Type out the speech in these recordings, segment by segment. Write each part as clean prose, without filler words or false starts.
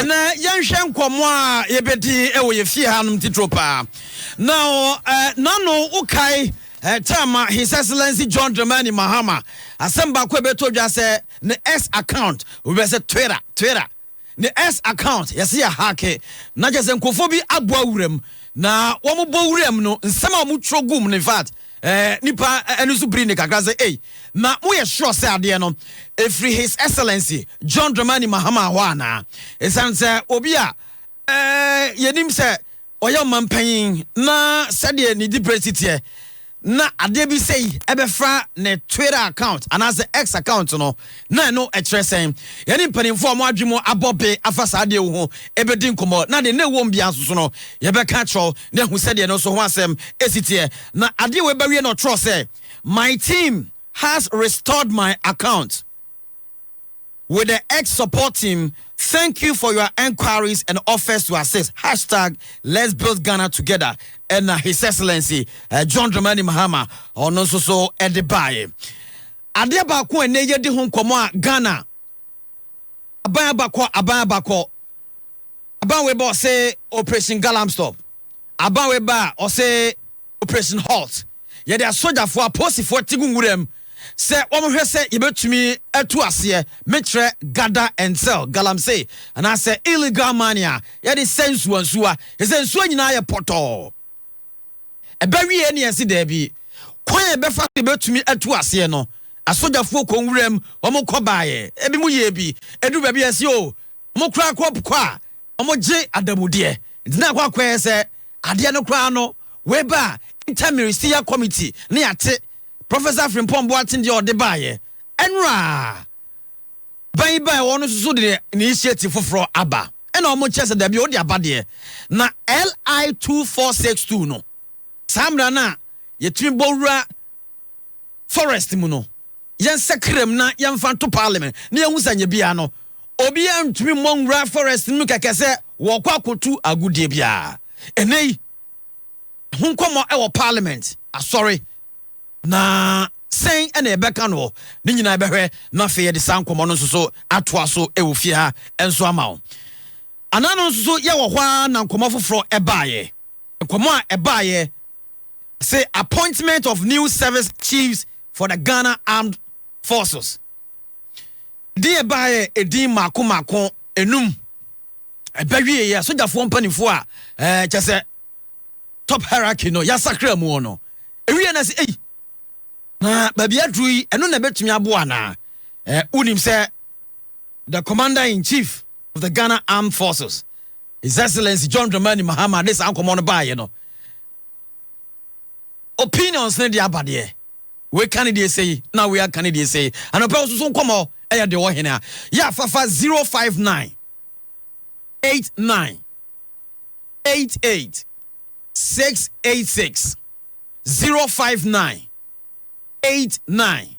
And Yanshan Kwamwa, Yebeti, Ewe Fee Hanum Titropa. Now, Nano Ukai, Tama, His Excellency John Dramani Mahama, Asamba Kwebeto just the S account, we were said Twitter. The S account, yes, ya hake, not just Nkofobi Abwurem, na Wamu Bowrem, no, Sama Mucho Gum, in fact, Nipa Enusubrini Kagaze, eh, na we are sure, sir, Diano, if His Excellency John Dramani Mahama Wana, is answer Obia, Yedim se, Oya Mampaying, na Sadia Nidi Presitier. Na adebi say ebefra ne Twitter account and as the X account no na no expressing yani mpanimfo mo adwemo abobe afasa ade wo ebedin komo na de ne wo mbia nso no ye be ka tro na hu se de no so ho asem esitie na ade we be wie no tro say my team has restored my account with the X support team. Thank you for your enquiries and offers to assist. # Let's build Ghana together. And His Excellency John Dramani Mahama on also so at the buy. Adeba ko enye di ho nkomo Ghana. Aban bako. Aban we bo say Operation Galam Stop. Aban we ba o say Operation Halt. Ye dey soldier for post for tigunwurem. Se omohwe se yebetumi atu ase metre gather and sell galamsey and I say illegal mania ye the sense wansuwa ye say nsuwa nyina ye poto ebawie ene ese da bi kwan ebefa yebetumi atu ase no asojafo konwurem omokobaaye ebi mu ye bi edu ba bi ase o omokura kwa omoje adamude dina kwa se ade no kra no we ba interministerial committee ne ate Professor Frimpong Boatin the Odebaye. Enra. Bye one so the initiative for Abba. And almost just the Biodi Abadie. Na LI 2462 no. Samrana Yetrimbora Forest Muno. Yan Sakrem na yan fan to parliament. Near Musanya Biano. Obian Trimongra Forest Mukakase, Wakwa Kutu Agudebia. Ene Hunkomo our parliament. Sorry. Na saying ene beka no ni nyina behwe na fe ye de sankomo no so atoa so ewo fie ha enso ama anano so ye wo hwa na nkomo foforo ebaaye nkomo a ebaaye say appointment of new service chiefs for the Ghana Armed Forces di ebaaye edin mako enum ebawie ye so jafo mpanifo a chese top hierarchy no ya sakra mu no ewie na say baby adrui eno na betumi aboa na unim say the commander in chief of the Ghana Armed Forces His Excellency John Dramani Mahama this ankomo no ba ye no opinions ne dia bade we candidate say now we are candidate say and opa so nkomo e de wo hene ya fafa 059 89 88 686 059 89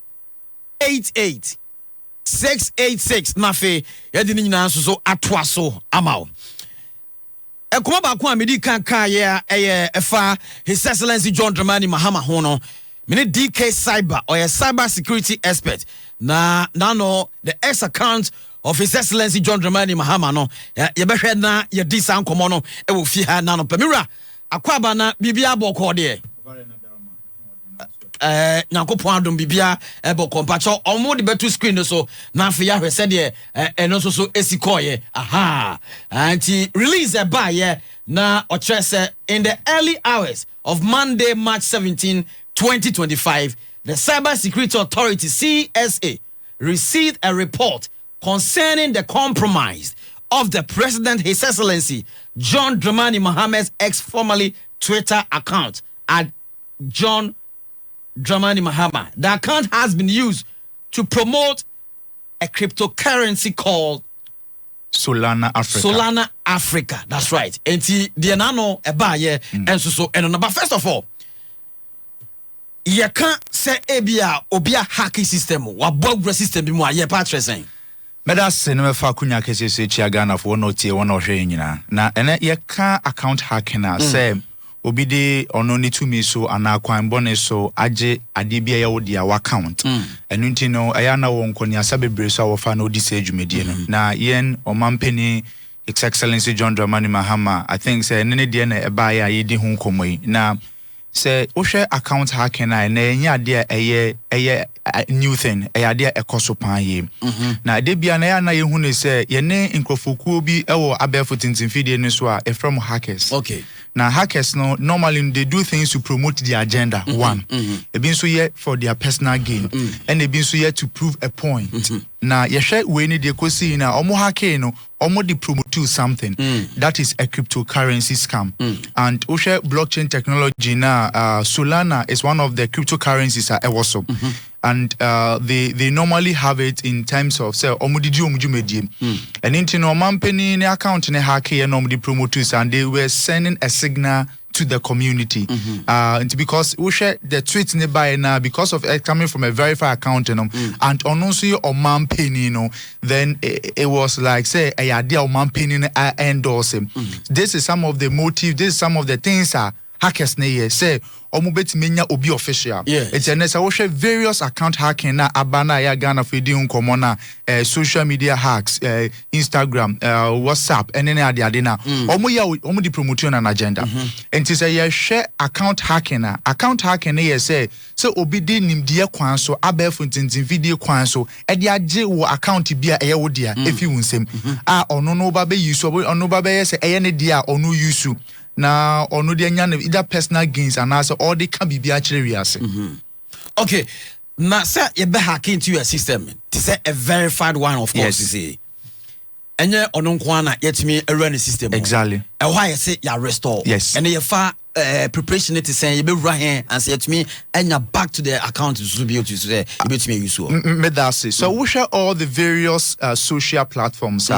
88 686 nafe yedi nyina so atoa so amao ekoma ba ko amedi kan ye efa His Excellency John Dramani Mahama ho no me DKCyber or a cybersecurity expert na no the X account of His Excellency John Dramani Mahama no ye behwe na ye di san komo no e wo fi ha na no pamira akwaba na bibia boko de Nyankopon adom bibia ebo kompacho omo de betu screen so na afi ya hwese de eno so esikoye aha anti release a buy na otrese in the early hours of Monday March 17 2025 the Cybersecurity Authority CSA received a report concerning the compromise of the President His Excellency John Dramani Mahama's formerly Twitter account at John Dramani Mahama. The account has been used to promote a cryptocurrency called Solana Africa. That's right. And the nano ebaye and so and on. But first of all, you can't say obia hacking system or bug system bimo ye patresen. Medas no fa kunya kese chia Ghana for no tie one ohwe nyina. Na ene ye ka account hacking na say obi de ono ni to me so anakwan bone so age ade bia ye wo dia account enu ntino aya na won koni asa bebre so wo fa na odi se dwumedie no na yen omampeni His Excellency John Dramani Mahama, I think say nene dia na eba ya yedi ho nkomo yi. Na say wo hwe account hacking na nya dia eye new thing dia ekoso pan ye. Na de bia na ya na ye hu ne say ye ne nkrofokuo bi ewo abefo tintinfidie ne so a from hackers. Okay. Now hackers no normally they do things to promote their agenda. One, they been so here for their personal gain, and they been so here to prove a point. Now you share we need the question now. Omo hacking no, omo they promote to something that is a cryptocurrency scam. And Osha blockchain technology now, Solana is one of the cryptocurrencies that also. And they normally have it in terms of say omudiji and into no company ne account ne hack here normally promoters and they were sending a signal to the community and because we share the tweets nearby now because of it coming from a verified account and also your man penny then it was like say a idea of man penny endorse him. This is some of the motive, this is some of the things hackers ne say omubet menya obi official. It's a nessa various account hacking na abana ya Ghana for di unkomona social media hacks, Instagram, WhatsApp, and any other adina. Omu di promotion and agenda. And to say share account hacking na account hacking ne say so obi di nim dia kwan so abefuntin video kwan so e dia je wo account bia eye wo dia if you unsem ono no ba be use ono ba be say eye ne dia ono use na ono de nya either personal gains and also all they can be actually rease. Okay, now sir you be hack into your system to say a verified one of course you say enye ono nkwana yet me a run system exactly and why you say you restore and you far preparation to say you be right here and say to me and you back to the account to be able to say you be to me use so we share all the various social platforms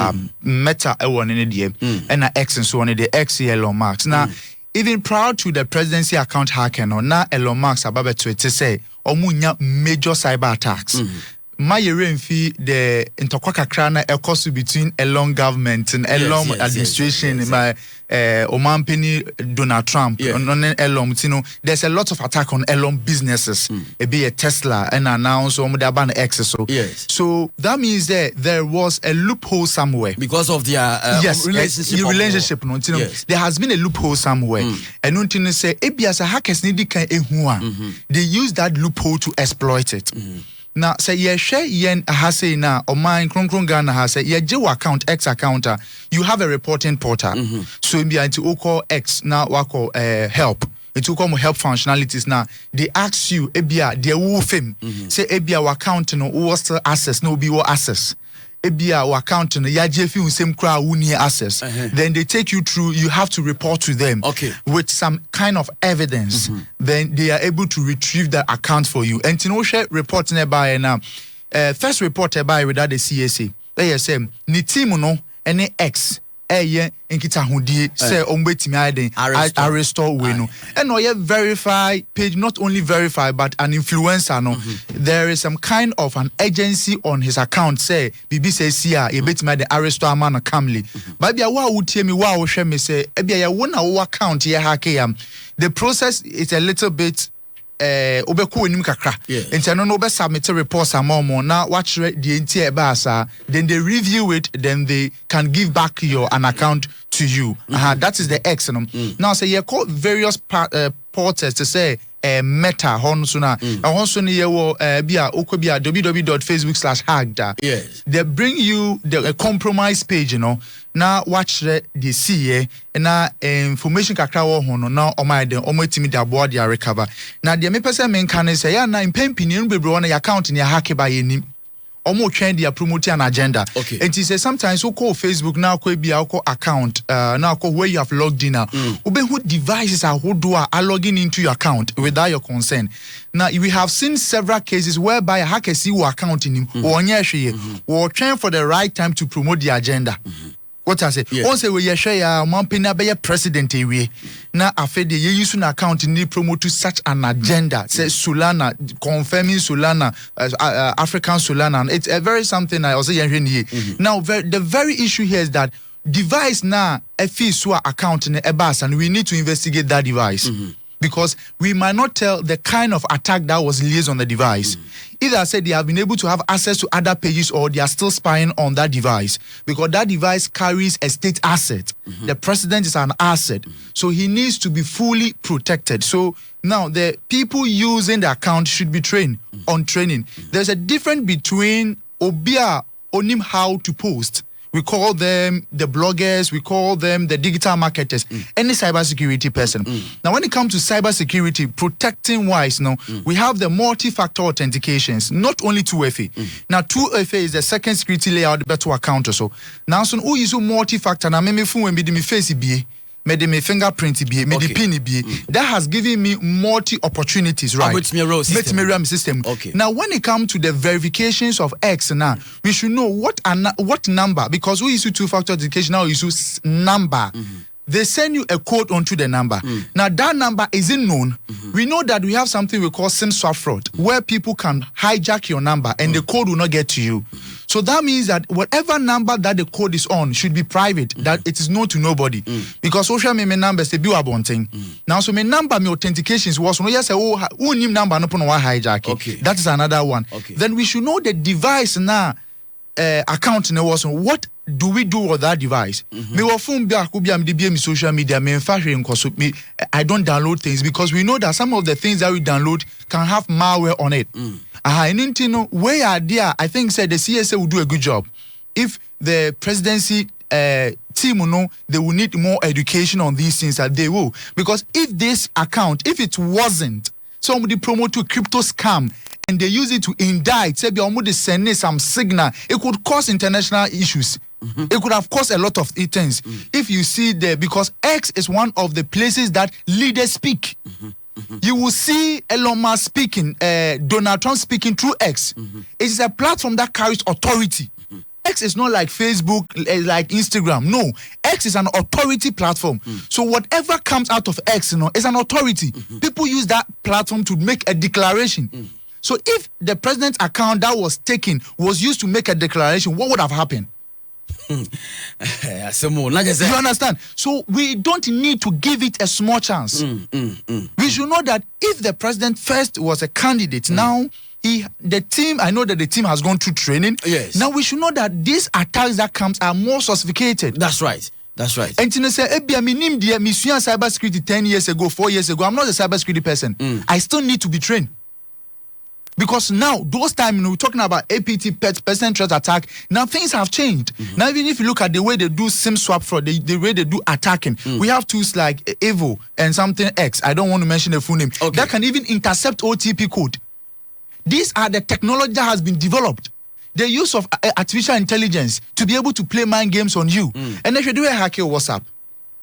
Meta one in the and X and so on the X Elon Musk now even prior to the presidency account hacking or now Elon Musk about to say omunya major cyber attacks. My fee the interquaka na ecosu between Elon government and Elon administration my Oman Penny Donald Trump Elon there's a lot of attack on Elon businesses it be a Tesla and announce ban X so that means that there was a loophole somewhere because of their relationship there has been a loophole somewhere and until say as a hackers need they use that loophole to exploit it. Now, say ye share yen hase na or mine kron Ghana hase ye jew account X account you have a reporting portal. So be into oko X now wako help. It will come help functionalities now. They ask you ebia they will film. Say ebia account no was access no be access. Ebia account no ya jefi same crowd who need access. Then they take you through, you have to report to them with some kind of evidence. Then they are able to retrieve that account for you. And to share report nearby now. First report by without the CSA. They say ni team no any X enkita hodie say ombetimi aden I restore we no and no verify page not only verify but an influencer no there is some kind of an agency on his account say bibi say sia e betimi aden restore man camly but bia wa wutie mi wa wo hwe me say e bia ya wo na wo account ye hack yam the process is a little bit obeko enim kakra enti no be submit reports amomo na watch the entire basa then they review it then they can give back your an account to you that is the X now say you call various portals to say Meta honso na honso ne ye wo bia okobia www.facebook/hacked they bring you the compromise page now watch the CA na information kakra wo ho no na omaiden omatimi da board ya recover na de me pese men kan say ya na impempini no bebre wona account ne hack ba yenim omo trend dia promote an agenda and he say sometimes we call Facebook now ko bia ko account now ko where you have logged in now who devices are logging into your account without your consent. Now we have seen several cases whereby a hacker see your account in him or or trying for the right time to promote the agenda. What I say? Once we share one penny be president we na afede ye use na account ni promote to such an agenda. Say Solana confirming Solana African Solana. It's a very something I also hear here. Now the very issue here is that device na a fee so account in a bus and we need to investigate that device. because we might not tell the kind of attack that was released on the device. Either I said they have been able to have access to other pages or they are still spying on that device because that device carries a state asset. The president is an asset. So he needs to be fully protected. So now the people using the account should be trained on training. There's a difference between Obia onim how to post. We call them the bloggers, we call them the digital marketers, any cybersecurity person. Now, when it comes to cybersecurity, protecting wise, we have the multi-factor authentications, not only 2FA. Now, 2FA is the second security layer, the better account or so. Now, so who is multi-factor? Now, me phone when me face be. Me fingerprint be, me pin be. That has given me multi opportunities, right? With me system. Okay. Now, when it comes to the verifications of X, now we should know what number, because we use two-factor authentication now. We use number. They send you a code onto the number. Now that number isn't known. We know that we have something we call SIM swap fraud, where people can hijack your number and the code will not get to you. So that means that whatever number that the code is on should be private, that it is known to nobody. Because social media numbers they be about thing. Now so my number, my authentications was no yes who name number no put hijack. Okay. That is another one. Okay. Then we should know the device now. Account was what do we do with that device? Me wa phone be akubia me be social media me me I don't download things because we know that some of the things that we download can have malware on it. I need to know where are there. I think said the CSA will do a good job. If the presidency team will know they will need more education on these things that they will, because if this account, if it wasn't somebody promote to crypto scam and they use it to indict, say they send some signal, it could cause international issues. It could have caused a lot of things. If you see there, because X is one of the places that leaders speak. You will see Elon Musk speaking, Donald Trump speaking through X. It is a platform that carries authority. X is not like Facebook, like Instagram. No, X is an authority platform. So whatever comes out of X, is an authority. People use that platform to make a declaration. So if the president's account that was taken was used to make a declaration, what would have happened? You understand? So we don't need to give it a small chance. We should know that if the president first was a candidate, now the team, I know that the team has gone through training. Yes. Now we should know that these attacks that comes are more sophisticated. That's right. That's right. And to say, cybersecurity 10 years ago, 4 years ago, I'm not a cybersecurity person. I still need to be trained. Because now, those times, we're talking about APT, percent threat attack, now things have changed. Now, even if you look at the way they do SIM swap fraud, the way they do attacking, we have tools like Evo and something X. I don't want to mention the full name. That can even intercept OTP code. These are the technology that has been developed. The use of artificial intelligence to be able to play mind games on you. And if you do a hack your WhatsApp,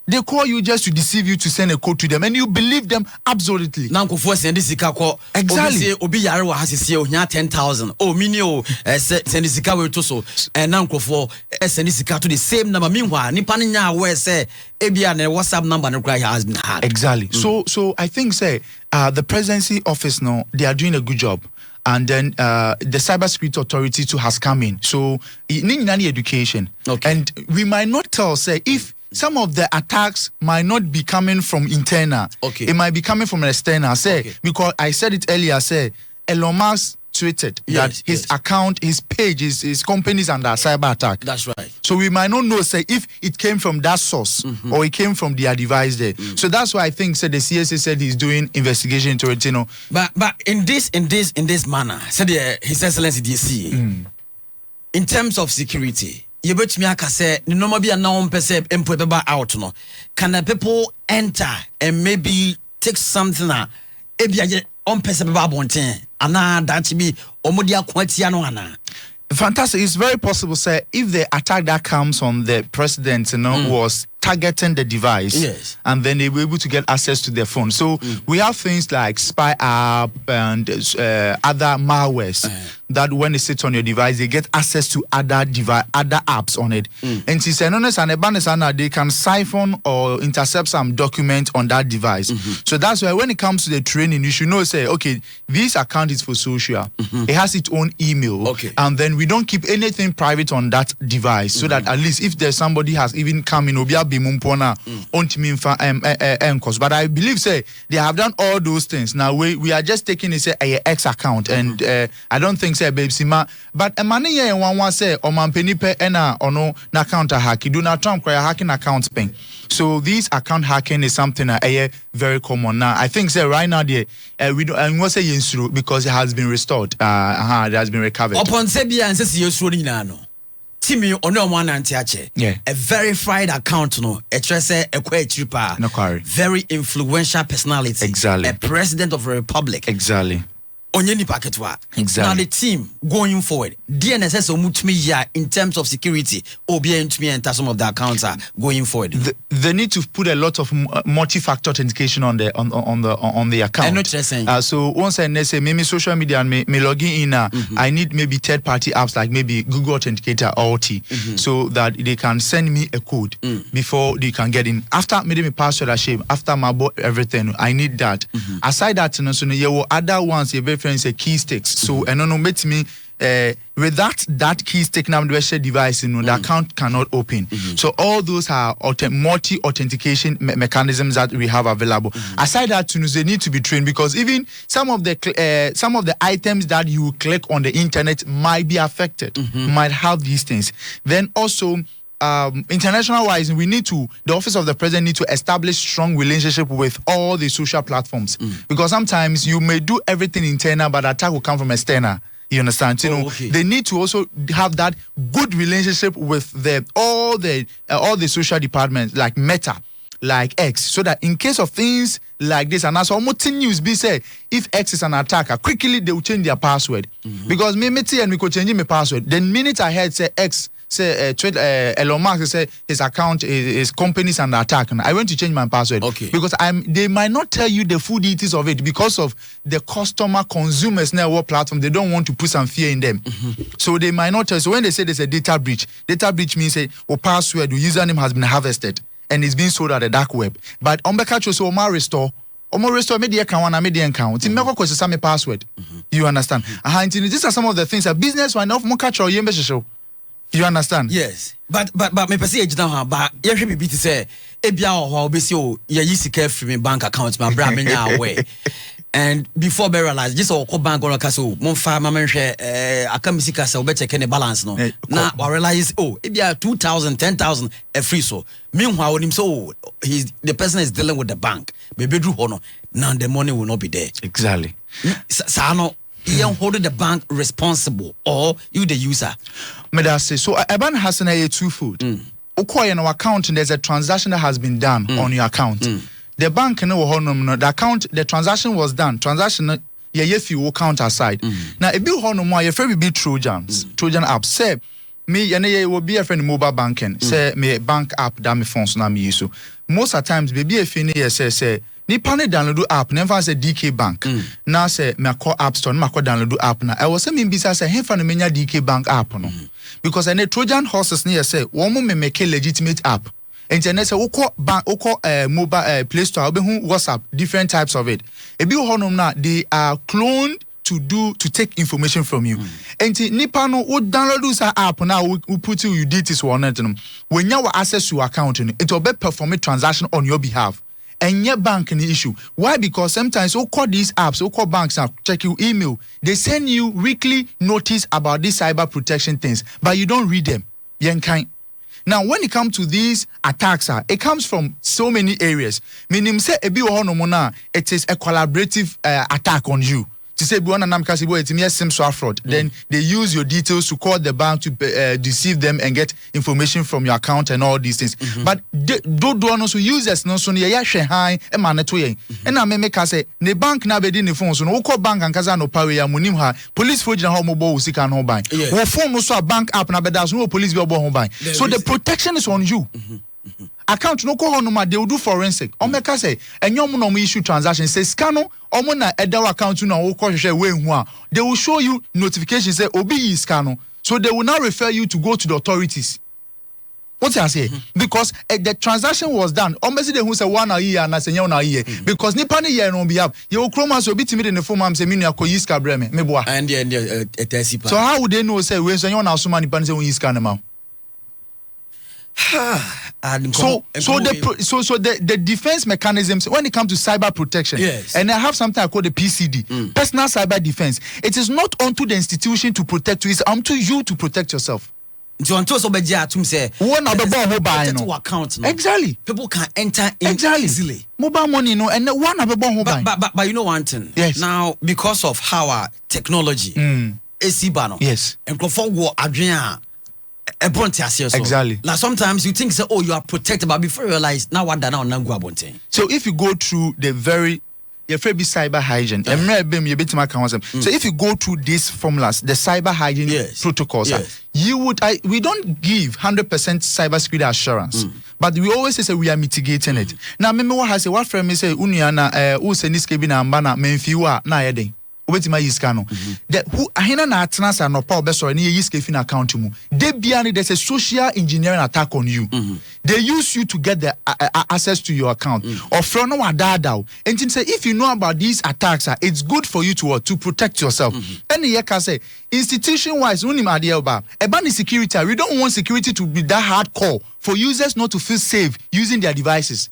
they call you just to deceive you to send a code to them, and you believe them absolutely. Now, exactly. Obi yare wa hasisi o nya 10,000. Oh, mini o send sika we to so. And now for send sika to the same number. Meanwhile, nipa ni nya we say ebia na WhatsApp number no cry has been hacked. Exactly. So I think the presidency office now they are doing a good job. And then the Cybersecurity Authority too has come in. So need education. And we might not tell if some of the attacks might not be coming from internal. It might be coming from external. Because I said it earlier, Elon Musk tweeted that his account, his page, his company is under cyber attack. That's right. So we might not know, if it came from that source or it came from their device there. So that's why I think the CSA said he's doing investigation into it, But in this manner, said His Excellency DC, in terms of security, you bet me aka say no more be a now person out no. Can the people enter and maybe take something on person bonten ana that be omodia kwatia no ana. Fantastic. It's very possible, if the attack that comes on the president, was targeting the device, and then they were able to get access to their phone. So we have things like spy app and other malwares that when they sit on your device, they get access to other apps on it. And they can siphon or intercept some document on that device. So that's why when it comes to the training, you should know, this account is for social. It has its own email. And then we don't keep anything private on that device, so that at least if there's somebody has even come in, be mumpona ontiminfa enkos. But I believe say they have done all those things. Now we are just taking it say a X account, and I don't think say babesima. But a money and one say or mampenipe ena or no na account hack. Do not Trump hacking accounts paying. So this account hacking is something very common now. I think say right now we don't and what say yensuru because it has been restored. It has been recovered. Upon Sebia and says yensuru nano. Timmy ono one antiache. Yeah. A verified account no. A trese a quite tripa. No quarry. Very influential personality. Exactly. A president of a republic. Exactly. Onyeni paketwa. Exactly. Now the team going forward. DNSS omutmi ya in terms of security. Obia into me and some of the accounts are going forward. They need to put a lot of multi-factor authentication on the account. So once I say maybe social media and me logging in, I need maybe third-party apps like maybe Google Authenticator or OT, so that they can send me a code before they can get in. After maybe my password I shame, after my everything, I need that. Aside that, so you will other ones you friends a key sticks. So and no met me with that key stick now the device the account cannot open. So all those are multi authentication mechanisms that we have available. Aside that, they need to be trained because even some of the items that you click on the internet might be affected, might have these things. Then also international wise, the office of the president need to establish strong relationship with all the social platforms because sometimes you may do everything internal, but attack will come from external. You understand? They need to also have that good relationship with all the social departments like Meta, like X, so that in case of things like this, and as almost news be said, if X is an attacker, quickly they will change their password because me and me could change my password. Then minute I heard say X. Say Elon Musk say his account, his company is under attack, and I went to change my password because they might not tell you the full details of it because of the consumers network platform. They don't want to put some fear in them, so they might not tell. So when they say there's a data breach means say password, the username has been harvested and it's being sold at the dark web. But on the catch so restore media account. My password. You understand? These are some of the things that business one of catch or show. You understand? Yes. But me pese ejina ha ba ye hwe bibi ti say ebia ho obesi o ye yi sika free me bank account ma bra me nya away. And before be realize just o bank on kaso mo fa ma menhwe akamisika say obe check the balance no. Na we realize ebia 2,000 10,000 a free so. Meanwhile him so the person is dealing with the bank. Be bedru ho no. Now the money will not be there. Exactly. Sa no you hold the bank responsible or you the user. So a bank has a two-fold. In our account, there's a transaction that has been done on your account. The bank the transaction was done. Transaction if you count aside. Now a bill more your very big Trojan app. Say me and will be a friend mobile banking. Say me bank app that me phones na me use. Most of the times baby if you say nipa ne download app never say DK Bank. Now say me call app store me call download app na. I was say me bisa say he fa no menya DK Bank app no. Because any Trojan horses near say one me make a legitimate app. Internet say mobile Play Store WhatsApp different types of it. E bi honum na they are cloned to take information from you. And nipa no wo download this app now we put you details on it. When you access your account it will be perform a transaction on your behalf. And your bank any issue. Why? Because sometimes we call these apps, we call banks now, check your email. They send you weekly notice about these cyber protection things, but you don't read them. Now, when it comes to these attacks, it comes from so many areas. Meaning, say it is a collaborative attack on you. To say fraud. Then they use your details to call the bank to deceive them and get information from your account and all these things. But do also users no so ya hwe han e ma ne to yen. And na me ka say the bank na be di ne phone so no call bank and kaza no power ya munim ha police for jina ha mo bo usika no ban. Wo phone no so bank app na be da so no police be obo ho ban. So the protection is on you. Account no call no they will do forensic. Omeka say enyom no issue transaction say scan no omo na edaw account no wo hwehwe we hu a they will show you notification say obi yi scan no, so they will now refer you to go to the authorities. What I say? Because the transaction was done. Almost they who say 1 year and I say 1 year because nipa ne year no be have you chroma so be timid in the form am say me no akoyi ska breme me boa and so how would they know say we say you na so many nipa say we yi scan am? So the defense mechanisms when it comes to cyber protection, yes. And I have something I call the PCD, personal cyber defense. It is not onto the institution to protect you; it's onto you to protect yourself. Exactly. People can enter in easily. Mobile money, and but you know one thing. Yes. Now, because of how our technology, yes, and war exactly. Like sometimes you think you are protected, but before you realize now what that now. So if you go through the very cyber hygiene, so if you go through these formulas, the cyber hygiene protocols, we don't give 100% cybersecurity assurance, but we always say we are mitigating it. Now, remember what I say? What friend me say? Uniana, who say this kebi na mbana menfiwa na yeding. Obetima yiskano. The who ahina na atnasa no pa obeso ni yiskefin account mu. They biani there's a social engineering attack on you. They use you to get the access to your account. Or from no wadada. And say if you know about these attacks, it's good for you to protect yourself. And the can say institution wise, unim adielba. Ebani security. We don't want security to be that hardcore for users not to feel safe using their devices.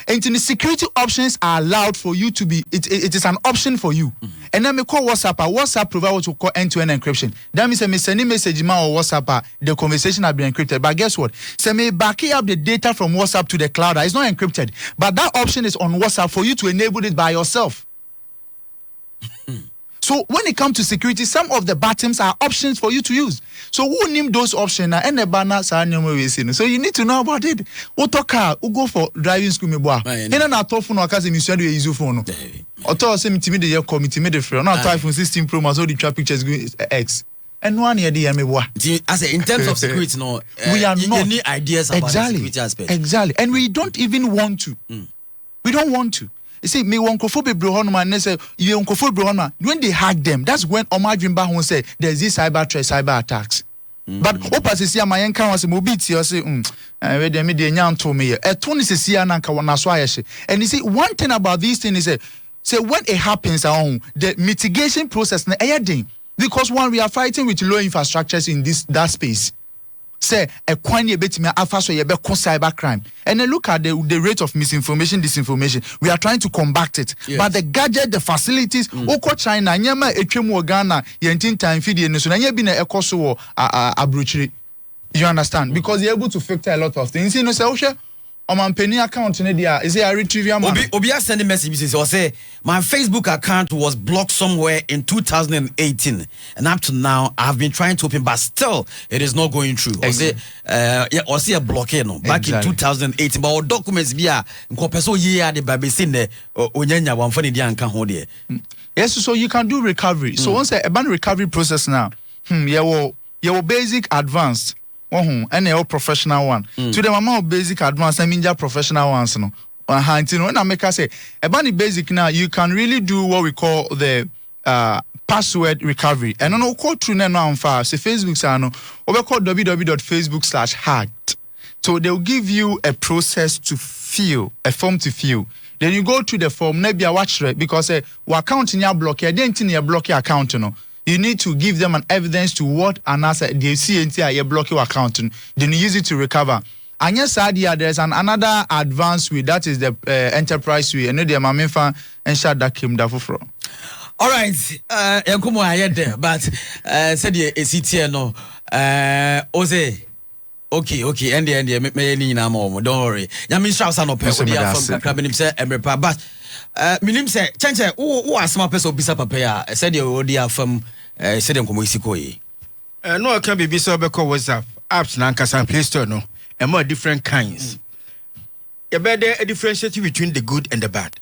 And the security options are allowed for you to be, it is an option for you. And then we call WhatsApp. WhatsApp provide what we call end-to-end encryption. That means me send a message or WhatsApp, the conversation has been encrypted. But guess what? So me backing up the data from WhatsApp to the cloud. It's not encrypted. But that option is on WhatsApp for you to enable it by yourself. So when it comes to security, some of the buttons are options for you to use. So who name those options? So you need to know about it. Auto car, who go for driving school me boy. And then I talk phone or cause you send you use phone. Auto say me timid the committee made the free. Now iPhone 16 Pro Max all the trap pictures going X. And one year the me boy. I say in terms of security, no, we are not any ideas about the security aspect. Exactly, and we don't even want to. We don't want to. You see, me wonkofo bebrehonma and say you wonkofo bebrehonma when they hack them, that's when Omadrimba who say there's this cyber threat, cyber attacks. But opasisi amayenka was mobiti or say we dey me dey nyanto me e to ni sisi ananka wona so ayehye. And you see one thing about these things is say when it happens the mitigation process na eyedin because one we are fighting with low infrastructures in that space. Say a kwanye betime afa so yebe ko cyber crime, and then look at the rate of misinformation, disinformation. We are trying to combat it, but the gadget, the facilities, oko China nyama etwemu Ghana yentin time feed no so na nya bi na ekoso abrochiri. You understand? Because you're able to filter a lot of things. You know, say ohwe Omampeni account ne dia is a retrieval man. Obi send messages or say my Facebook account was blocked somewhere in 2018 and up to now I have been trying to open but still it is not going through. Or say a blockade no back in 2018 but our documents bia nko person year the baby sin the onyanya wan fani dia nka ho de. Yes, so you can do recovery. So once a ban recovery process now, your basic advanced and your professional one. To the mama of basic advanced, I mean your professional ones no. When I make I say about the basic now, you can really do what we call the password recovery. And on call through now on fire. Say Facebook sano or call www.facebook/hacked. So they'll give you a process to fill, a form to fill. Then you go to the form, maybe I watch it because what account in your block, I didn't in your block your account, no. You need to give them an evidence to what an answer they see until you block your account. Then you use it to recover. And yes, there's another advanced way, that is the enterprise way. And the Mamifa and shut that came down for. All right, Yankumo I there, but said the ACT no, Oze. Okay, and me don't worry. Yamin shouts no person from Krabenim say Emrepa, but minim say change who are some person bisa papa said you already from said Nkomo isiko no I can be bisa be call WhatsApp apps na nkasa Play Store no and more different kinds. You better differentiate between the good and the bad.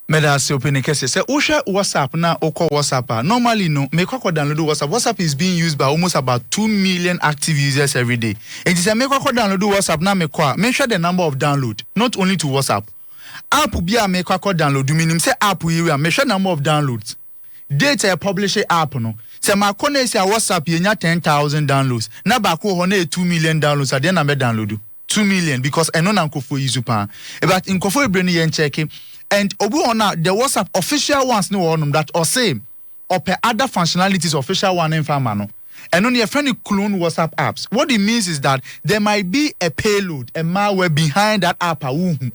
Medasi open case say Osha WhatsApp na oko WhatsApp normally no make kwa download WhatsApp. WhatsApp is being used by almost about 2 million active users every day. It is a make kwa download WhatsApp na measure the number of download not only to WhatsApp. App bia make kwa download meaning say app we measure number of downloads. Data publish app no. Say my kone say WhatsApp yenya 10,000 downloads. Na ba ko ho na 2 million downloads at then na me download 2 million because eno na nkofo use pa. But nkofo ebre ni yen check. And obu ona the WhatsApp official ones no one that or same or per other functionalities official one in farmer no. And on your friendly clone WhatsApp apps. What it means is that there might be a payload, a malware behind that app. And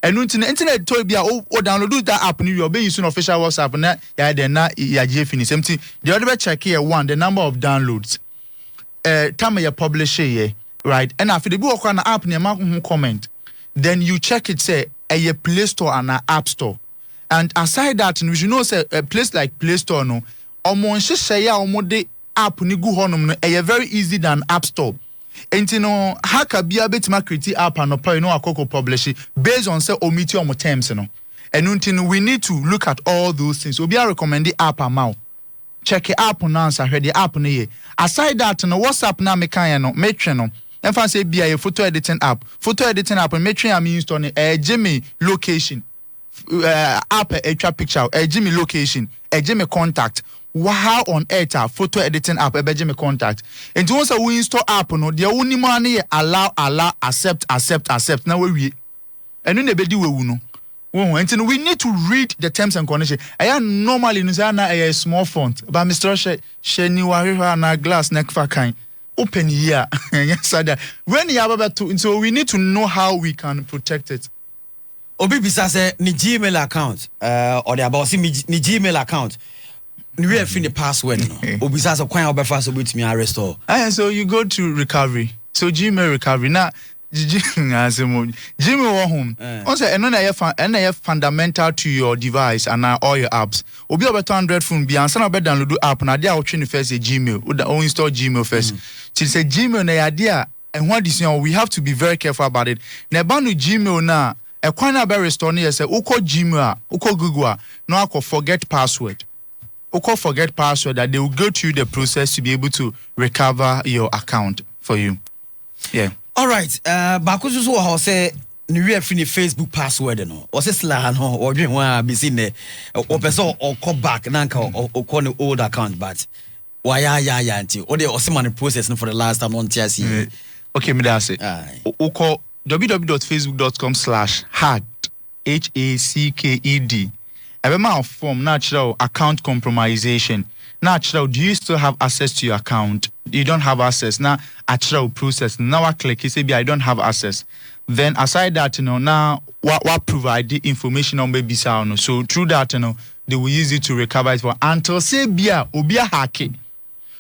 internet told you, download that app, you'll be using official WhatsApp, and then you finish empty. The other check here, one, the number of downloads. Time you publish here, right? And after the book on the app, you comment. Then you check it, say, a Play Store and an App Store. And aside that, we should know, say, a place like Play Store, no, almost say, the app ni go honum no very easy than App Store. And hacker be a bit create app and akoko publish based on say omit your terms no. And we need to look at all those things. We be recommend the app amount. Check the app on answer the app no. Aside that, no WhatsApp na me kan no make no. And say be a photo editing app. Photo editing app make sure I'm used on a Jimmy location. App a picture, a Jimmy location, a Jimmy contact. How on earth photo editing app ebe me contact. And once we install app no, the only money allow accept. Now we and then be we no. And we need to read the terms and conditions. I normally no say na a small font, but Mr. She ni wari na glass neck for kind. Open here. Yes, when you have to, so we need to know how we can protect it. Obi bisa say ni Gmail account or the about see ni Gmail account. We have the password no. Obi say so kwan obefa so betimi restore. And so you go to recovery. So Gmail recovery. Now Gmail wa home. Also eno fundamental to your device and all your apps. Obi obeto Android phone bi ansa na download app na dia otwe no first Gmail. O install Gmail first. Till say Gmail na ya dia and what is we have to be very careful about it. Na ba no Gmail na e kwan na be restore na say uko Gmail, uko Google no akọ forget password. Forget password that they will go through the process to be able to recover your account for you. Yeah. All right. Bakusu so how say ni we free Facebook password no. O say sla no or dream one be seen there. O person or call back na nka o call the old account but why ya until or they also man process for the last time on TSC. Okay, me that say. O call www.facebook.com/hacked HACKED. Every form natural account compromisation. Natural, do you still have access to your account? You don't have access. Now, actual process. Now I click, you say, I don't have access. Then aside that, now what provide the information on baby sound. So through that, they will use it to recover it for until say bia hacking.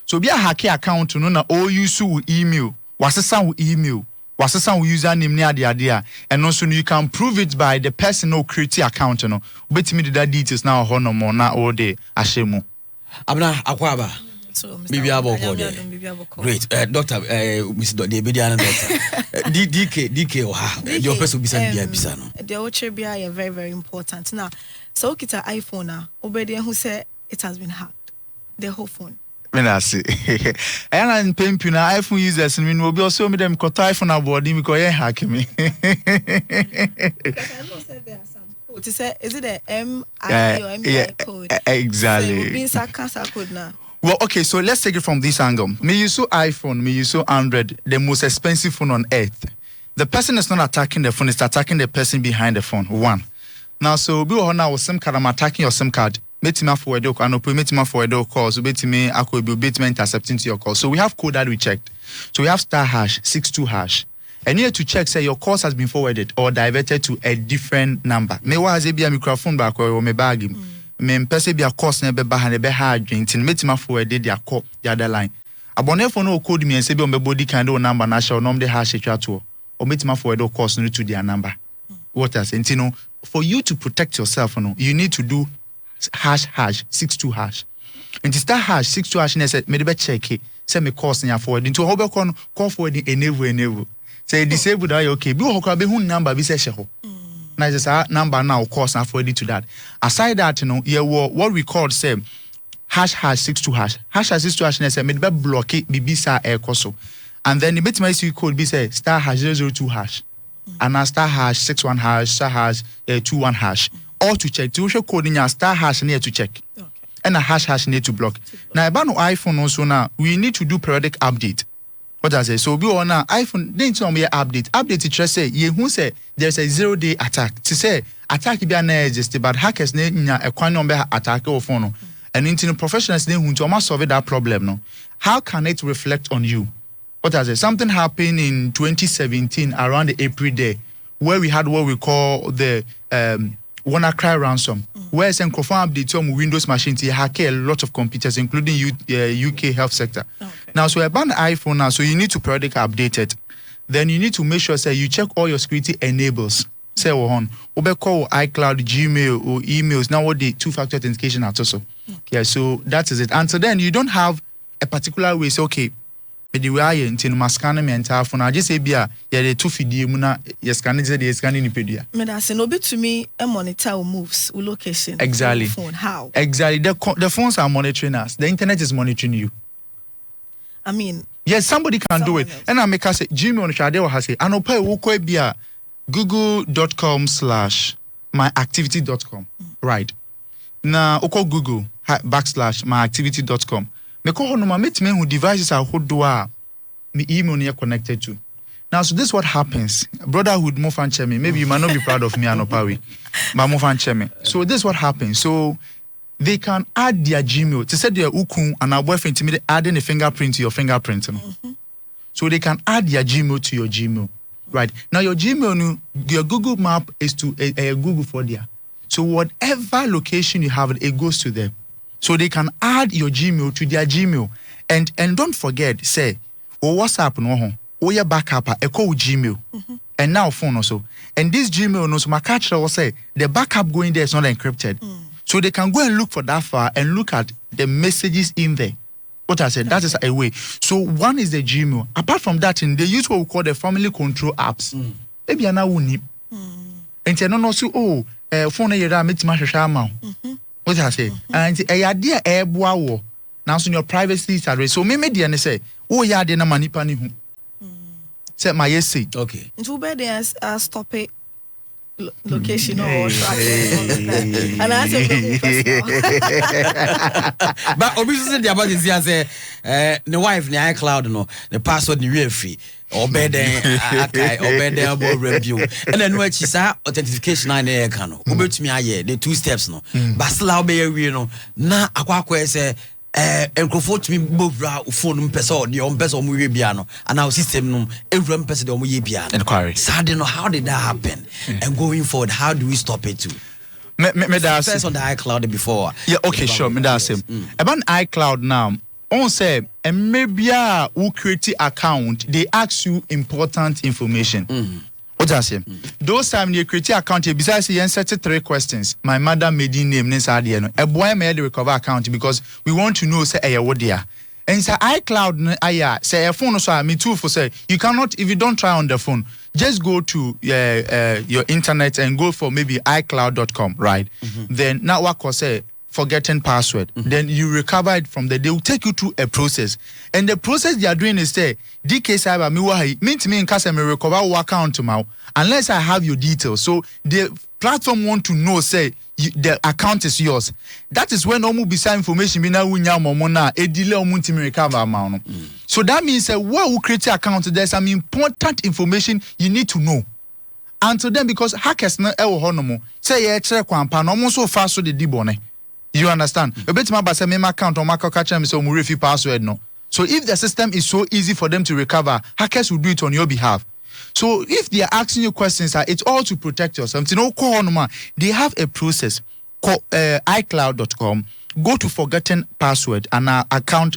So be a hacking account, na all you so email. What's the sound email? What's the sound username near the idea? And also you can prove it by the person who create account. But me the details now no more now all day ashemu. Abna akwaba. So Bibi abo great. Doctor Mr. Doctor DK oha. The person bisa bia bisa no. The oche bia is very very important. Now, so kita iPhone na obedi who say it has been hacked. The whole phone. I see. And Pimpuna iPhone users and will be also me them cut iPhone aboard because you hack me. To say, is it the MI or MI code? Exactly. So code now. Well, okay, so let's take it from this angle. Me use iPhone, me use Android, the most expensive phone on earth. The person is not attacking the phone, it's attacking the person behind the phone. One. Now, so be now with SIM card, I'm attacking your SIM card. Metima for a dog, and metima for a dog call, so betime I could be intercepting to your call. So we have code that we checked. So we have *62#. And here to check, say your calls has been forwarded or diverted to a different number. Me was a be a microphone back or me bag him. Me person be a course never behind a be hard drink till metima forwarded their call the other line. Abone for no code me and say be on my body kind of number national nom the hash chat or metima forward or course no to their number. What else? And for you to protect yourself, you need to do #62#. And to start #62# and said, maybe check it. Send me course in your forward into a call forwarding enable. Say disabled are okay. Be who number be say sheho. Now just number now course and forward to that. Aside that, what we call say #62#. #62# and said maybe block it BBC air coso. And then the bit my code be say *002#. And now *61#, *21#. All to check. To show code in your *# need to check. Okay. And a ## need to block. Now about no iPhone also now, we need to do periodic update. What does it? So we on now iPhone then tell me update. Update it just say you who say there's a 0-day attack. To say attack be an just but hackers need a quite number attack or phone. And into professionals they who to almost solve that problem no. how can it reflect on you? What I say? Something happened in 2017 around the April day, where we had what we call the WannaCry ransom, where some confirm update on Windows machines, he hacked a lot of computers, including UK health sector. Okay. Now, so I banned iPhone now, so you need to periodically update it. Then you need to make sure, say, you check all your security enables. Say, call iCloud, Gmail, or emails. Now, what the two-factor authentication at also. Yeah, so that is it. And so then you don't have a particular way. Say, okay, the way I intend to scan my entire phone. I just say, yeah, the two video, you scan it, you scan in the Me that say no be to me a monitor moves or location. Exactly. Phone. How? Exactly. The phones are monitoring us. The internet is monitoring you. I mean, yes, somebody can do it. Else. And I make us say, Jimmy on Shade will say, I know pay woko be google.com/myactivity.com. Right. Now, oko Google /myactivity.com. Me ko hono ma metime who devices are hodoa me email near connected to. Now, so this is what happens. Brotherhood mo fan chemi. Maybe you might not be proud of me, Anopawi. But mo fan chemi. So this is what happens. So they can add their Gmail. To say their ukun and our boyfriend to adding a fingerprint to your fingerprint. So they can add their Gmail to your Gmail. Right. Now your Gmail, your Google map is to a Google for there. So whatever location you have, it goes to them. So they can add your Gmail to their Gmail. And don't forget, say, WhatsApp no your backup echo Gmail. And now phone also. And this Gmail no so my catcher will say the backup going there is not encrypted. So they can go and look for that file and look at the messages in there. What I said, that is a way. So one is the Gmail. Apart from that, they use what we call the family control apps. Maybe now we need. And say no so phone here meet my shama. What I say, and a idea airboa. Now so your privacy is at risk. So me and say, oh yeah, they na manipani hu. Say my yes say. Okay. Too bad they stop it. Location or tracking. And I said, but obviously the about is say the wife the iCloud no the password the real free or better or better about review and then when she say authentication na e kan no obetumi aye the two steps no but still how be we no na akwa say encrophone to me bobra phone person the on person we bia no and our system no every person the we bia inquiry sad no how did that happen and going forward how do we stop it too me that's first on the iCloud before yeah okay sure me that's him about iCloud now on say and maybe who create account they ask you important information. What I say? Those time you create account, besides you answer 3 questions. My mother maiden name, no. A boy made the recover account because we want to know say what they are. And say iCloud, say a phone so me too for say you cannot if you don't try on the phone. Just go to your internet and go for maybe iCloud.com, right? Then now what I say forgetting password. Then you recover it from there. They will take you through a process. And the process they are doing is say, DKCyber, mean to me in case I may recover your account tomorrow, unless I have your details. So the platform want to know, say, the account is yours. That is when almost beside information, a delay recover amount. So that means that what will create an account, there's some important information you need to know. And so then because hackers no say almost so fast so the debone. You understand? A bit my account or my catch me so refi password no. So if the system is so easy for them to recover, hackers will do it on your behalf. So if they are asking you questions, it's all to protect yourself. They have a process called iCloud.com. Go to forgotten password and account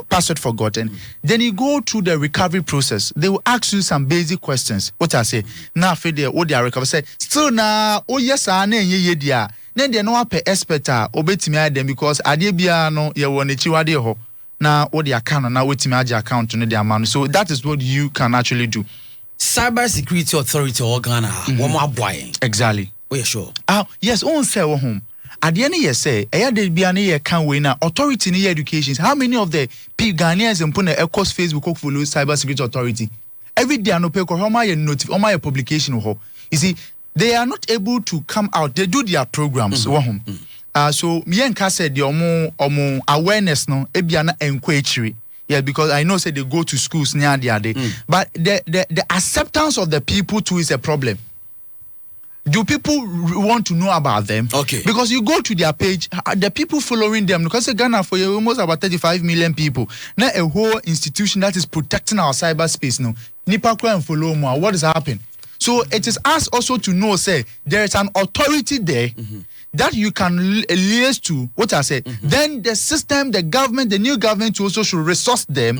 password forgotten. Then you go to the recovery process. They will ask you some basic questions. What I say now, what they are recover say still now. Oh yes, I know then they no pay expert obetimi them because adebia no ye won echiwade ho na what the account na wetimi age account no the amount. So that is what you can actually do. Cybersecurity Authority or Ghana one more boy. Exactly. Oh yeah, sure. Yes, on say home. At the end of say, de bia na ye can we na authority in education. How many of the Ghanaians and put a course Facebook follow Cybersecurity Authority? Every day no pay ko how my notif on my publication ho. You see they are not able to come out. They do their programs. So me and Ka said the omo awareness no ebiana encourage. Yeah, because I know say they go to schools near the day. But the acceptance of the people too is a problem. Do people want to know about them? Okay. Because you go to their page, the people following them, because Ghana for almost about 35 million people. Now a whole institution that is protecting our cyberspace now. Nipa and follow more. What is happening? So it is us also to know, say, there is an authority there that you can liaise to, what I say. Then the system, the government, the new government also should resource them,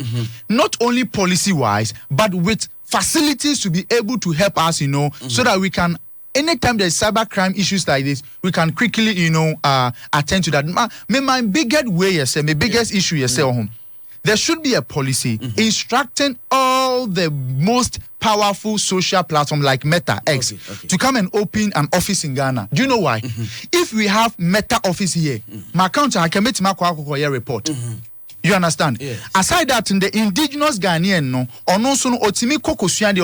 not only policy-wise, but with facilities to be able to help us, so that we can, anytime there's cybercrime issues like this, we can quickly, attend to that. My biggest way, my biggest issue, there should be a policy instructing all the most powerful social platforms like Meta X to come and open an office in Ghana. Do you know why? If we have Meta office here, my account I can make my report. You understand? Yes. Aside that, in the indigenous Ghanaian,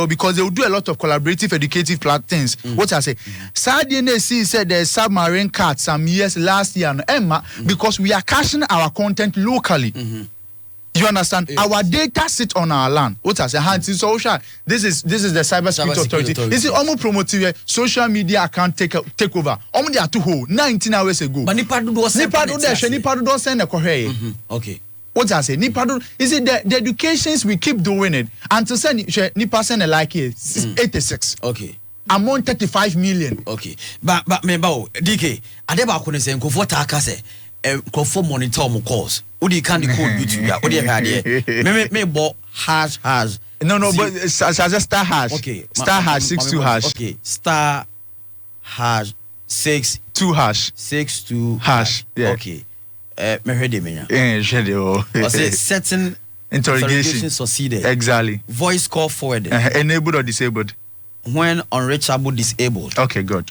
because they will do a lot of collaborative educative things. What I say? SADNC said there's submarine cards some years last year, Emma, because we are caching our content locally. You understand? Yes. Our data sit on our land. What I say? This is the Cybersecurity Authority. This is almost promoting social media account take over. Only at 19 hours ago. But Nipa do send a Korea. Okay. What I say? Is it the educations we keep doing it until send Nipa send a like here 86. Okay. Among 35 million. Okay. But member DK, adeba ko ne se nkofo taka se nkofo monitor mo calls. Udi can the code YouTube ya. Udi had me bo hash. No, but as star hash. Okay. Star hash 62 hash. Okay. Star hash 62 hash 62 hash. Yeah. Okay. Me heard him ya. I say certain interrogation succeeded. Exactly. Voice call forwarded. Enabled or disabled? When unreachable, disabled. Okay, good.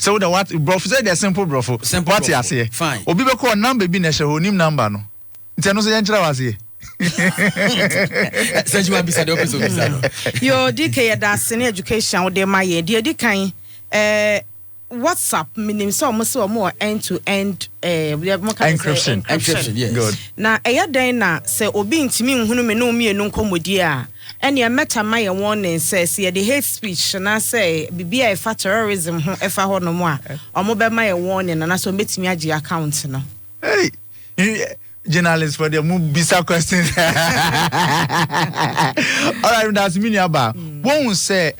So the what bro say the simple bro. Simple. What you say? Fine. Obi be call number bi na she nim number no. Nti no say enchira was here. Say you be said the office of Your DK da senior education with my year. Di kan WhatsApp minim so more end to end encryption. Yes. Good. Na eya den na say obi ntimi nhunu me no mienu nkomodi a ene meta my warning says ye the hate speech na say bibia efa terrorism ho efa ho no mo a omo be my warning na so metimi agi account no. Hey, journalists for the bisa questions. All right, that's me aba. Won't say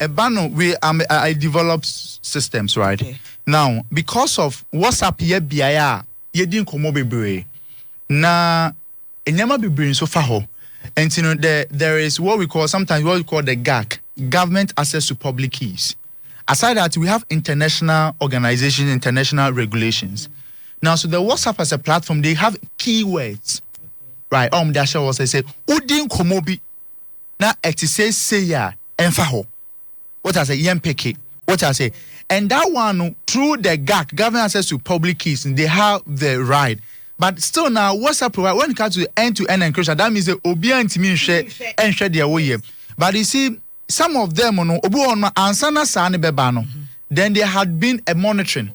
we I develop systems, right? Okay. Now, because of WhatsApp ye biaya ye din komo bebre na enyama bebre so fa ho. And there is what we call the GAC, Government Access to Public Keys. Aside that, we have international organizations, international regulations. Now, so the WhatsApp as a platform, they have keywords. Right? Dasha was say, Udin komobi na say ya enfaho. What I say, yempeke. What I say. And that one, through the GAC, Government Access to Public Keys, they have the right. But still now, WhatsApp provide when it comes to end-to-end encryption, that means the obia intimi share and share their way. But you see, some of them no obu on ansana sane bebano. Then there had been a monitoring,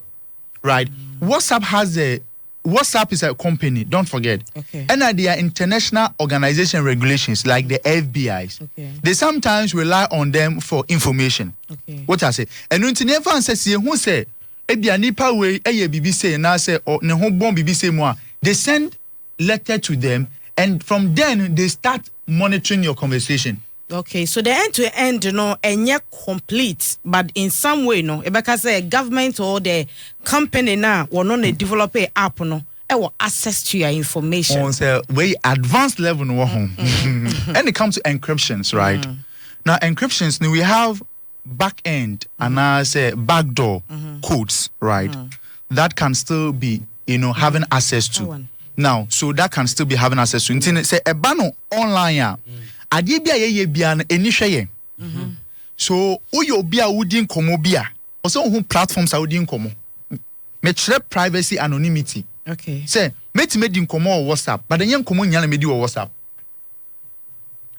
right? WhatsApp is a company, don't forget. Okay. And there are international organization regulations like the FBI's. Okay. They sometimes rely on them for information. Okay. What I say? And when never says who say ebia nipa we BBC na say or ne ho bon BBC mo. They send letter to them, and from then they start monitoring your conversation. Okay, so the end-to-end, and yet complete, but in some way, because the government or the company now will not develop an app, will access to your information. On say very advanced level, and it comes to encryptions, right? Now, encryptions, we have back end and I say backdoor codes, right? That can still be, having access to. Now, so that can still be having access to. Say a banner online, adibia ye bia eni hweye. So, oyo bia wudin komo bia. Also who platforms are wudin komo. Me chere privacy anonymity. Okay. Say, made in komo or WhatsApp, but then komo nyana medi or WhatsApp.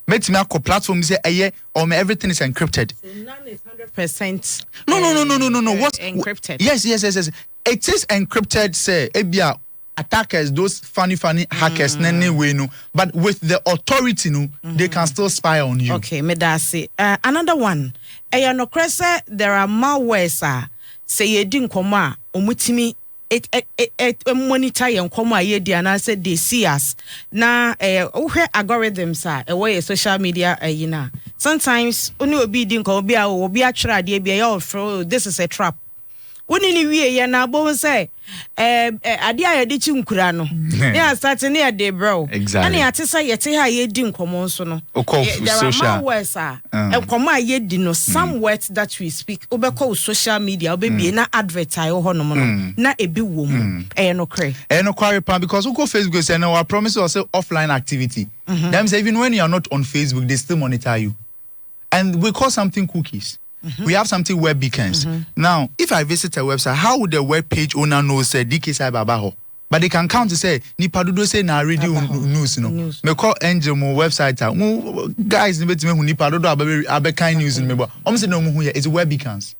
Meti me akọ platform say or everything is encrypted. So none is 100%. No. What encrypted? Yes. It is encrypted. Say ebia attackers, those funny hackers, but with the authority, they can still spy on you. Okay, me da say. Another one. No krese there are malwares say ye din koma omutimi it monitor yen koma ye di and say they see us. Na uhwe algorithms way social media sometimes only obi din ko obi a try dey be this is a trap. Woni ni wie ye na bo say ade a ye de chi nkura no na start na ye de bro exactly na ate say ye te ha ye di nkomo nso no there social are words nkomo a ye di no some words that we speak obekọ social media obebie na advertise ho no na ebi wo mu no kre no query pan because we go Facebook say no I promise you say offline activity them say even when you are not on Facebook they still monitor you and we call something cookies. We have something web beacons. Now, if I visit a website, how would the web page owner know say DKCyber abaho? But they can count to say nipadudo say na radio news Me call Angel mo website guys ni betime hu nipadudo abe kind news me but say no mu hu it's web beacons.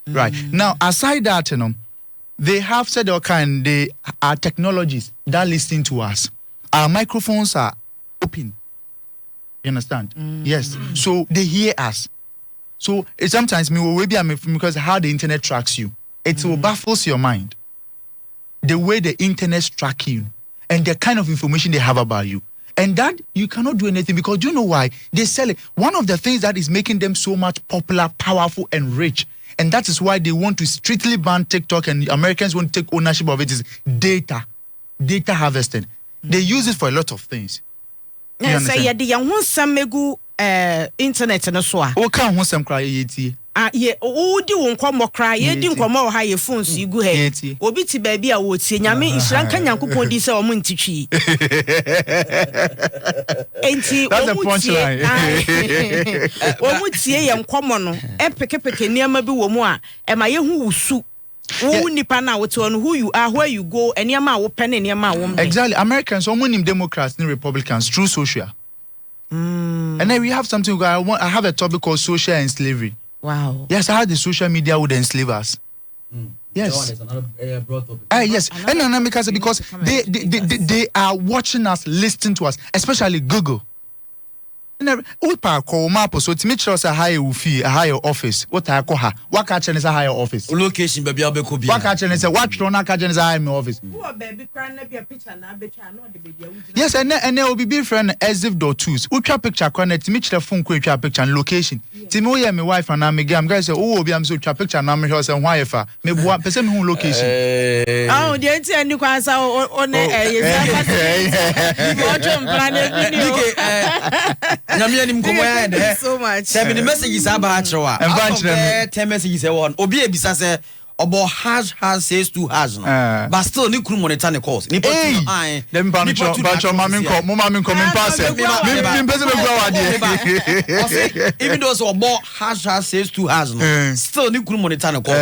Right. Now, aside that, they have said all kind they are technologies that listen to us. Our microphones are open. You understand? Yes. So they hear us. So sometimes me will be because how the internet tracks you. It will baffles your mind. The way the internet track you and the kind of information they have about you. And that you cannot do anything because do you know why? They sell it. One of the things that is making them so much popular, powerful, and rich. And that is why they want to strictly ban TikTok and Americans want to take ownership of it is data. Data harvesting. They use it for a lot of things. Internet no so o kan ho sem kra yeti ye o di won komo kra ye di nkomo ha ye phones you go he obi ti ba bi a wo tie nyame isran kan yankopon di se o mo ntitwi enti o mu tie ye nkomo no pekepeke niam bi wo mu a e ma ye hu wusu who nipa na what on who you are, where you go, and your ma open and your ma woman. Exactly. Americans, so many Democrats and Republicans, through social. And then we have something I have a topic called social and slavery. Wow. Yes, how the social media would enslave us. Yes. Yes. And because they are watching us, listening to us, especially Google. So to make sure a higher office. What I call her. What catching is a higher office. Location baby Abekobi. What catching is a what rona catching is a higher office. Yes, and then will be different as if do twos. Ultra picture connect to the phone picture and location. Timo my wife and I'm guys say, oh, I'm so picture and I'm here and why for me one person who location. Oh, the and you can say on so much. 7 messages about 10 messages one. Obi ebisa say obo hash says to hash no. But still ni kru monitor the calls. Ni put eye. Dem ba cho mama nko me pass. Me pese me go ade. Even though so obo hash says to hash no. Still ni kru monitor the calls.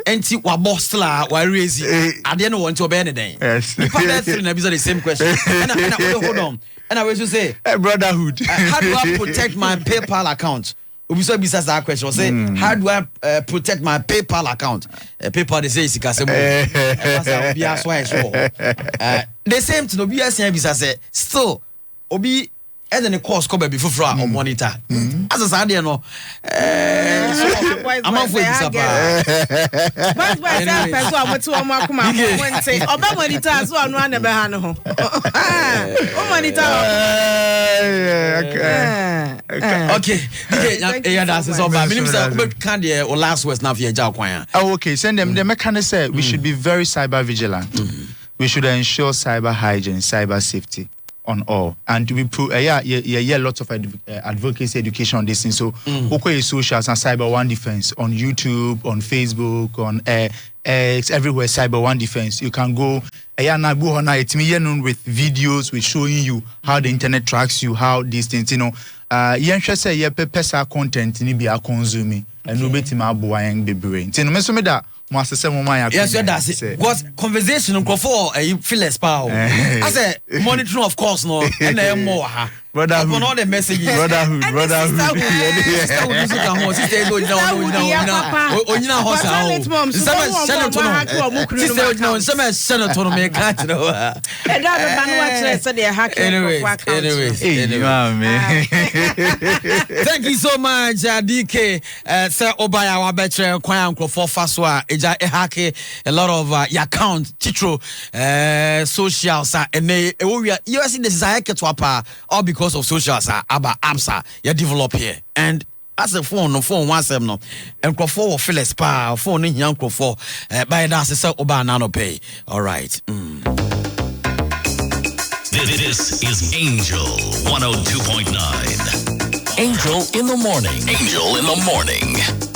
Enti wa boss still wa raise. Ade no want to obey anything. Yes. The partner na be the same question. And hold on. And I was to say, brotherhood. How do I protect my PayPal account? We saw besides that question. Say, how do I protect my PayPal account? PayPal they say it's the same to be say still obi and then the course come before or monitor. As a Sunday, no. I'm for this. But person I'm say oba monitor so anu na be ha no ho. O monitor. Okay. Yeah, that's so bad. Minimum say we can the last words now for your job kwan. Oh, okay. Send them the mechanic say we should be very cyber vigilant. We should ensure cyber hygiene, cyber safety. On all, and we put lots of advocacy education on this thing. So, okay, socials and Cyber One Defense on YouTube, on Facebook, on X, everywhere. Cyber One Defense. You can go. With videos, with showing you how the internet tracks you, how these things. Say pesa content ni be consuming, and no beti ma boyang be brain. Yes, that's it. Because conversation for you feel less power. I say monitoring, of course, no, and then more. Brotherhood. Upon all the messages. Brotherhood. Thank you so much, DK. Sir Obaya Wabetre, Kwaya Nkrofo Faswa, Eja Ehake, a lot of your account, Titro, social, sir, and you see this is a ketwapa, all because of social, sir, Aba Amsa, you develop here. And as a phone, no phone, once no, and Crofo, Phyllis Pa, phone in young Crofo, by that, Sir Obaya Nano pay. All right. This is Angel 102.9. Angel in the morning. Angel in the morning.